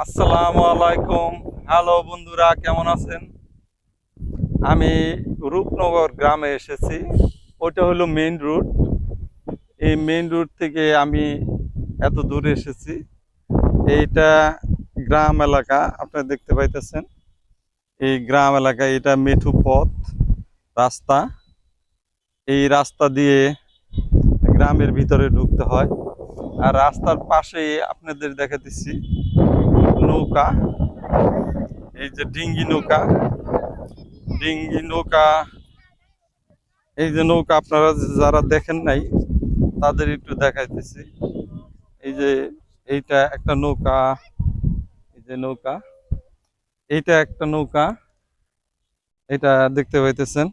আসসালামু আলাইকুম। হ্যালো বন্ধুরা, কেমন আছেন? আমি রূপনগর গ্রামে এসেছি। ওইটা হলো মেইন রোড। এই মেইন রোড থেকে আমি এত দূরে এসেছি। এইটা গ্রাম এলাকা, আপনারা দেখতে পাইতেছেন। এই গ্রাম এলাকায় এটা মেঠু পথ রাস্তা। এই রাস্তা দিয়ে গ্রামের ভিতরে ঢুকতে হয়। আর রাস্তার পাশেই আপনাদের দেখাতেছি নৌকা। এই যে ডিঙ্গি নৌকা, ডিঙ্গি নৌকা। এই যে নৌকা আপনারা যারা দেখেন নাই তাদের একটু দেখাইতেছি। এই যে এইটা একটা নৌকা, এই যে নৌকা, এইটা একটা নৌকা, এটা দেখতে পাইতেছেন।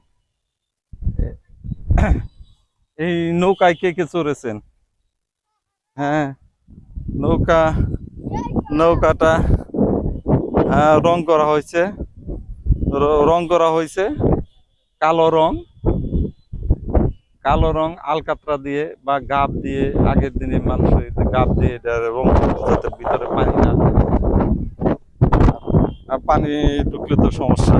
এই নৌকায় কে কে চড়েছেন? হ্যাঁ, নৌকা, নৌকাটা রং করা হয়েছে, রং করা হয়েছে কালো রং। কালো রং আলকাতরা দিয়ে বা গাব দিয়ে, আগের দিনে মানুষ গাব দিয়ে এটা রং করতো যাতে ভিতরে পানি না ঢোকে। আর পানি ঢুকলে তো সমস্যা।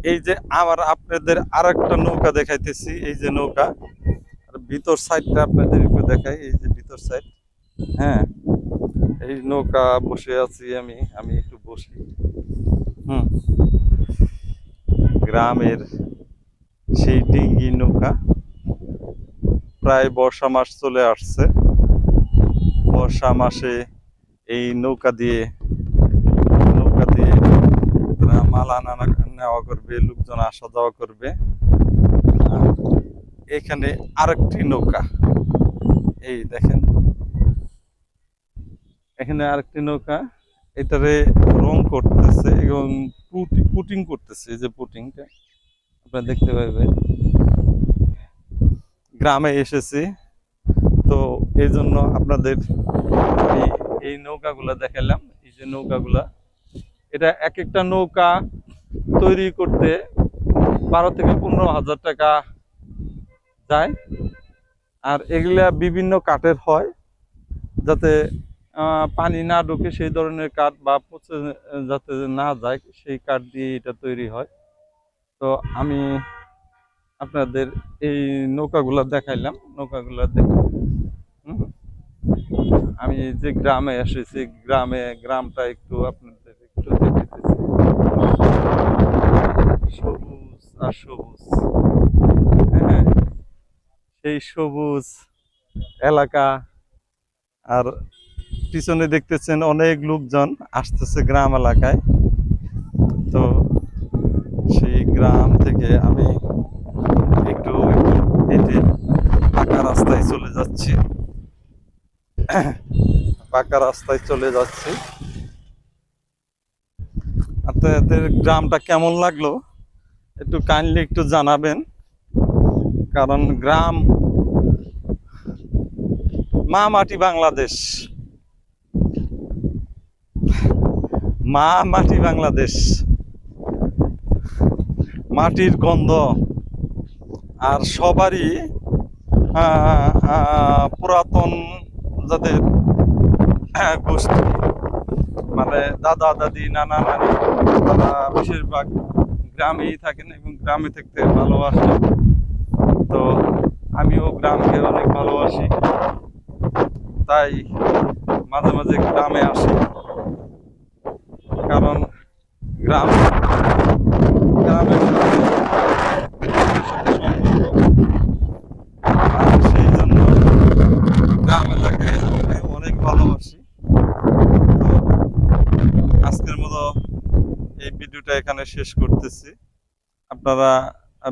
এই যে আবার আপনাদের আর একটা নৌকা দেখাইতেছি, এই যে নৌকা। আর ভিতর সাইডটা আপনাদের একটু দেখাই, এই যে ভিতর সাইড। হ্যাঁ, এই নৌকা বসে আছি আমি, আমি একটু বসি। হুম, গ্রামের সেই ডিঙ্গি নৌকা। প্রায় বর্ষা মাস চলে আসছে। বর্ষা মাসে এই নৌকা দিয়ে তারা মাল আনা নেওয়া করবে, লোকজন আসা যাওয়া করবে। আর এখানে আরেকটি নৌকা, এই দেখেন, এখানে আরেকটি নৌকা। এটারে রং করতেছে এবং পুটিং করতেছে। এই যে পুটিংটা আপনারা দেখতে পাবেন। গ্রামে এসেছি তো এই জন্য আপনাদের আমি এই নৌকাগুলা দেখালাম। এই যে নৌকাগুলা, এটা এক একটা নৌকা তৈরি করতে 12 থেকে 15 হাজার টাকা যায়। আর এগুলা বিভিন্ন কাঠের হয়, যাতে পানি না ঢুকে সেই ধরনের কাঠ, বা পচে যাতে না যায় সেই কাঠ দিয়ে এটা তৈরি হয়। তো আমি আপনাদের এই নৌকাগুলা দেখাইলাম, নৌকাগুলা দেখে আমি যে গ্রামে এসেছি, গ্রামটা একটু আপনাদের একটু দেখাইতেছি। সবুজ আর সবুজ। হ্যাঁ, সেই সবুজ এলাকা। আর পিছনে দেখতেছেন অনেক লোকজন আসতেছে গ্রাম এলাকায়। তো সেই গ্রাম থেকে আমি একটু হেঁটে পাকা রাস্তায় চলে যাচ্ছি, পাকা রাস্তায় চলে যাচ্ছি। আপনাদের গ্রামটা কেমন লাগলো একটু কাইন্ডলি একটু জানাবেন। কারণ গ্রাম মা মাটি বাংলাদেশ, মা মাটি বাংলাদেশ। মাটির গন্ধ আর সবারই পুরাতন যাদের গোষ্ঠী, মানে দাদা দাদি নানা নানি, তারা বেশিরভাগ গ্রামেই থাকেন এবং গ্রামে থাকতে ভালোবাসেন। তো আমিও গ্রামকে অনেক ভালোবাসি, তাই মাঝে মাঝে গ্রামে আসি। কারণ গ্রাম গ্রামের আর সেই জন্য গ্রাম এলাকায় আমি অনেক ভালোবাসি। তো আজকের মতো এই ভিডিওটা এখানে শেষ করতেছি। আপনারা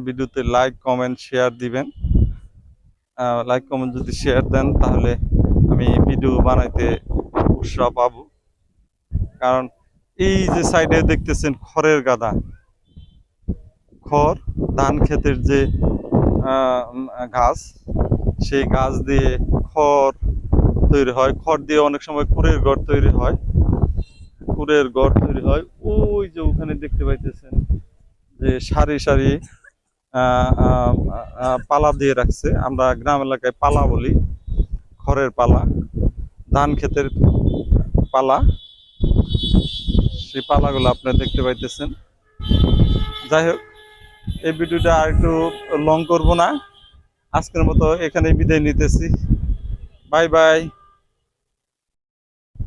ভিডিওতে লাইক কমেন্ট শেয়ার দিবেন। লাইক কমেন্ট যদি শেয়ার দেন তাহলে আমি ভিডিও বানাইতে উৎসাহ পাবো। কারণ এই যে সাইডে দেখতেছেন খড়ের গাদা, খড়, ধান ক্ষেতের যে ঘাস, সেই ঘাস দিয়ে খড় তৈরি হয়। খড় দিয়ে অনেক সময় কুড়ের ঘর তৈরি হয়, কুড়ের ঘর তৈরি হয়। ওই যে ওখানে দেখতে পাইতেছেন যে সারি সারি পালা দিয়ে রাখছে, আমরা গ্রাম এলাকায় পালা বলি, খড়ের পালা, ধান ক্ষেতের পালা। সেই পালাগুলো আপনারা দেখতে পাইতেছেন। যাই হোক, এই ভিডিওটা আর একটু লং করব না, আজকের মতো এখানে বিদায় নিতেছি। Bye bye.